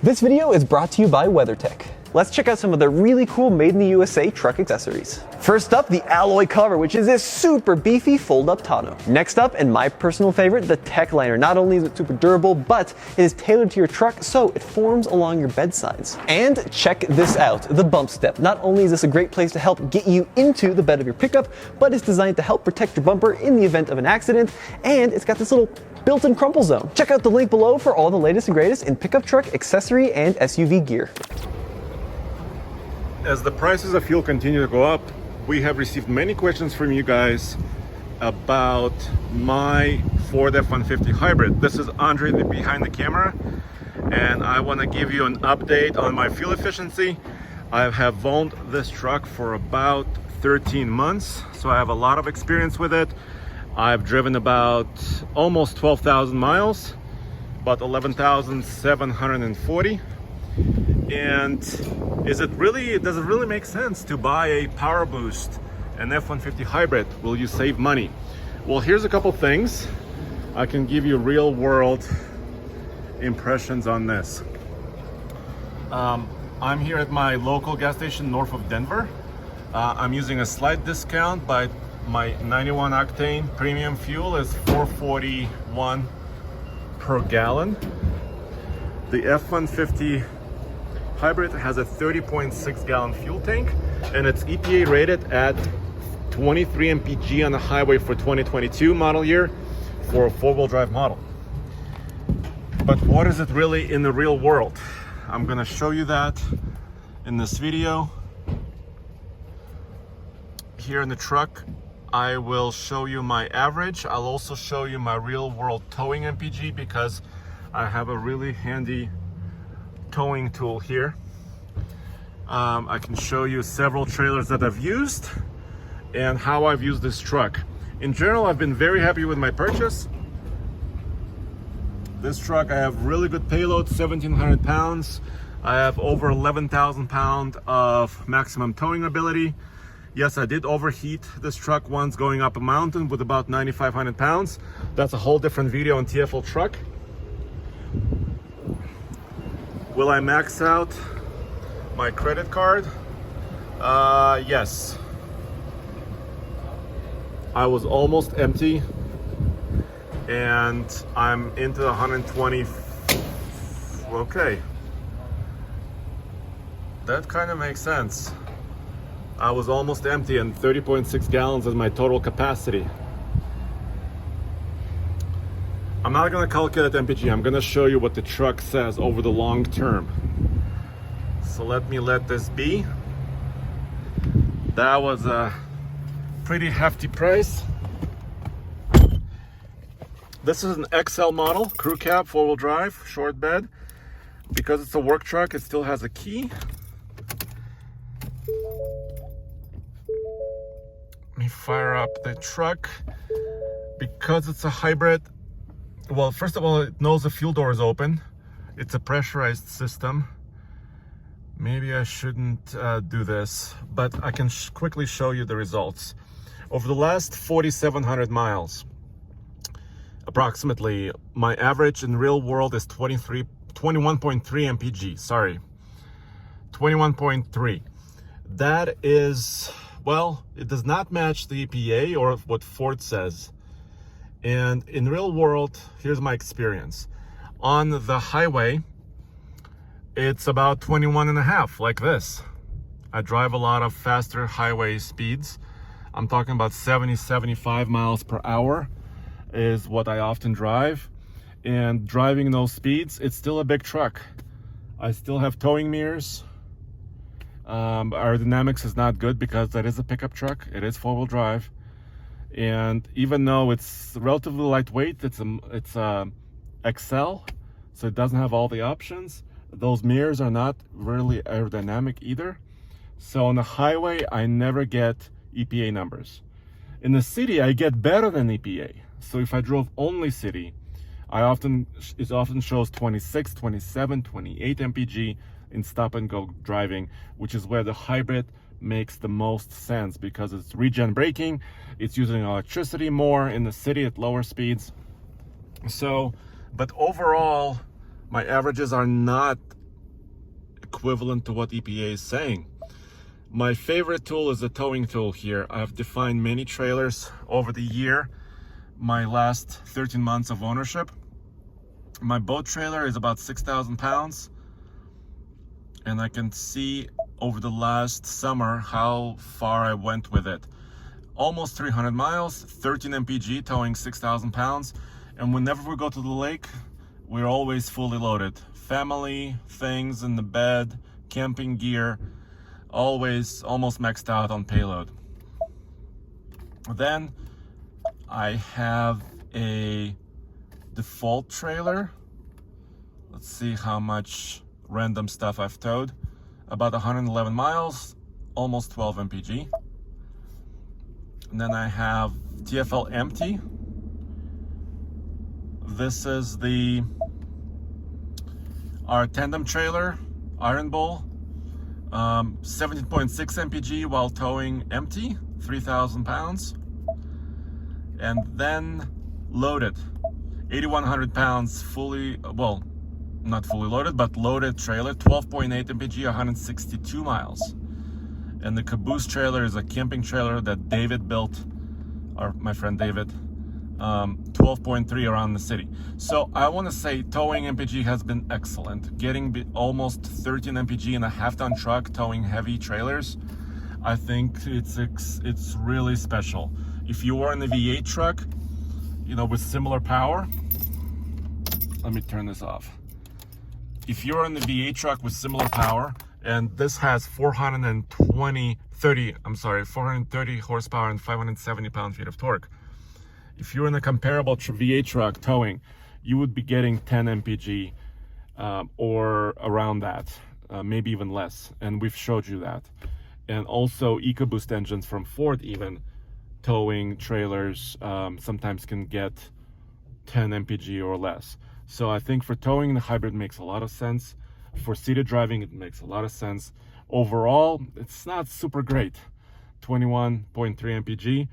This video is brought to you by WeatherTech. Let's check out some of the really cool made in the USA truck accessories. First up, the alloy cover, which is this super beefy fold-up tonneau. Next up, and my personal favorite, the tech liner. Not only is it super durable, but it is tailored to your truck, so it forms along your bedsides. And check this out, the bump step. Not only is this a great place to help get you into the bed of your pickup, but it's designed to help protect your bumper in the event of an accident, and it's got this little built-in crumple zone. Check out the link below for all the latest and greatest in pickup truck, accessory, and SUV gear. As the prices of fuel continue to go up, we have received many questions from you guys about my Ford F-150 hybrid. This is Andre behind the camera, and I want to give you an update on my fuel efficiency. I have owned this truck for about 13 months, so I have a lot of experience with it. I've driven about almost 12,000 miles, about 11,740. And does it really make sense to buy a PowerBoost, an F-150 hybrid? Will you save money? Well, here's a couple things. I can give you real world impressions on this. I'm here at my local gas station north of Denver. I'm using a slight discount, but my 91 octane premium fuel is $4.41 per gallon. The F-150 hybrid has a 30.6 gallon fuel tank, and it's EPA rated at 23 MPG on the highway for 2022 model year for a four-wheel drive model. But what is it really in the real world? I'm gonna show you that in this video. Here in the truck, I will show you my average. I'll also show you my real world towing MPG because I have a really handy towing tool here. I can show you several trailers that I've used and how I've used this truck. In general, I've been very happy with my purchase. This truck, I have really good payload, 1,700 pounds. I have over 11,000 pounds of maximum towing ability. Yes, I did overheat this truck once going up a mountain with about 9,500 pounds. That's a whole different video on TFL truck. Will I max out my credit card? Yes. I was almost empty and I'm into 120. Okay. That kind of makes sense. I was almost empty and 30.6 gallons is my total capacity. I'm not going to calculate MPG. I'm going to show you what the truck says over the long term. So let this be. That was a pretty hefty price. This is an XL model, crew cab, four-wheel drive, short bed. Because it's a work truck, it still has a key. Let me fire up the truck. Because it's a hybrid, well, first of all, it knows the fuel door is open. It's a pressurized system. Maybe I shouldn't do this, but I can quickly show you the results. Over the last 4,700 miles, approximately, my average in real world is 21.3 MPG, sorry. 21.3. That is, well, it does not match the EPA or what Ford says. And in real world, here's my experience. On the highway, it's about 21.5, like this. I drive a lot of faster highway speeds. I'm talking about 70, 75 miles per hour is what I often drive. And driving those speeds, it's still a big truck. I still have towing mirrors. Aerodynamics is not good because that is a pickup truck. It is four-wheel drive. And even though it's relatively lightweight, it's a XL, so it doesn't have all the options. Those mirrors are not really aerodynamic either. So on the highway, I never get EPA numbers. In the city, I get better than EPA. So if I drove only city, it often shows 26, 27, 28 MPG in stop and go driving, which is where the hybrid makes the most sense because it's regen braking, it's using electricity more in the city at lower speeds. So, but overall, my averages are not equivalent to what EPA is saying. My favorite tool is the towing tool here. I've defined many trailers over the year, my last 13 months of ownership. My boat trailer is about 6,000 pounds, and I can see over the last summer how far I went with it. Almost 300 miles, 13 MPG, towing 6,000 pounds. And whenever we go to the lake, we're always fully loaded. Family, things in the bed, camping gear, always almost maxed out on payload. Then I have a default trailer. Let's see how much random stuff I've towed. About 111 miles, almost 12 MPG. And then I have TFL empty. This is our tandem trailer, Iron Bull, 17.6 MPG while towing empty, 3,000 pounds. And then loaded, 8,100 pounds fully, well, not fully loaded, but loaded trailer, 12.8 MPG, 162 miles. And the EcoBoost trailer is a camping trailer that David built, or my friend David, 12.3 around the city. So I want to say towing MPG has been excellent. Getting almost 13 MPG in a half-ton truck towing heavy trailers, I think it's really special. If you are in a V8 truck, you know, with similar power, let me turn this off. If you're in the V8 truck with similar power, and this has 430 horsepower and 570 pound-feet of torque. If you're in a comparable V8 truck towing, you would be getting 10 MPG or around that, maybe even less. And we've showed you that. And also EcoBoost engines from Ford even towing trailers sometimes can get 10 MPG or less. So I think for towing, the hybrid makes a lot of sense. For seated driving, it makes a lot of sense. Overall, it's not super great, 21.3 MPG,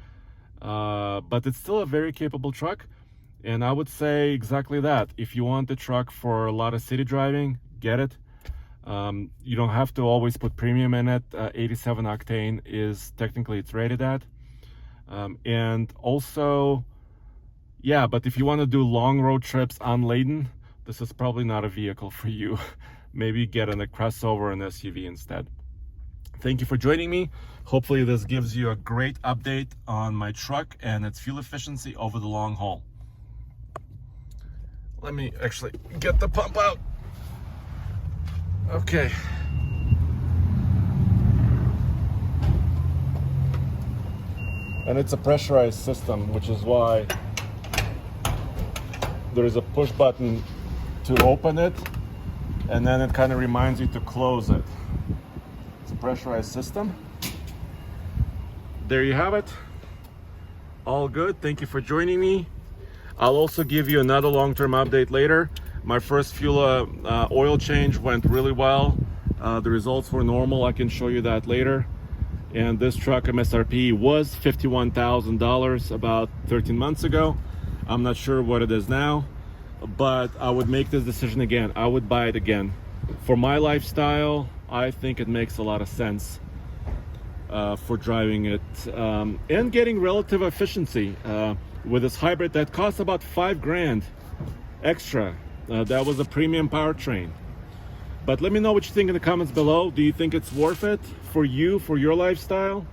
but it's still a very capable truck. And I would say exactly that. If you want the truck for a lot of city driving, get it. You don't have to always put premium in it. 87 octane is technically it's rated at. And also, yeah, but if you want to do long road trips unladen, this is probably not a vehicle for you. Maybe get in a crossover and SUV instead. Thank you for joining me. Hopefully this gives you a great update on my truck and its fuel efficiency over the long haul. Let me actually get the pump out. Okay. And it's a pressurized system, which is why there is a push button to open it, and then it kind of reminds you to close it. It's a pressurized system. There you have it. All good. Thank you for joining me. I'll also give you another long-term update later. My first fuel oil change went really well. The results were normal. I can show you that later. And this truck MSRP was $51,000 about 13 months ago. I'm not sure what it is now, but I would make this decision again. I would buy it again. For my lifestyle, I think it makes a lot of sense for driving it and getting relative efficiency with this hybrid that costs about $5,000 extra. That was a premium powertrain. But let me know what you think in the comments below. Do you think it's worth it for you, for your lifestyle?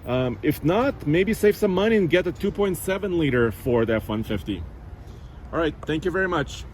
If not, maybe save some money and get a 2.7 liter Ford F-150. All right, thank you very much.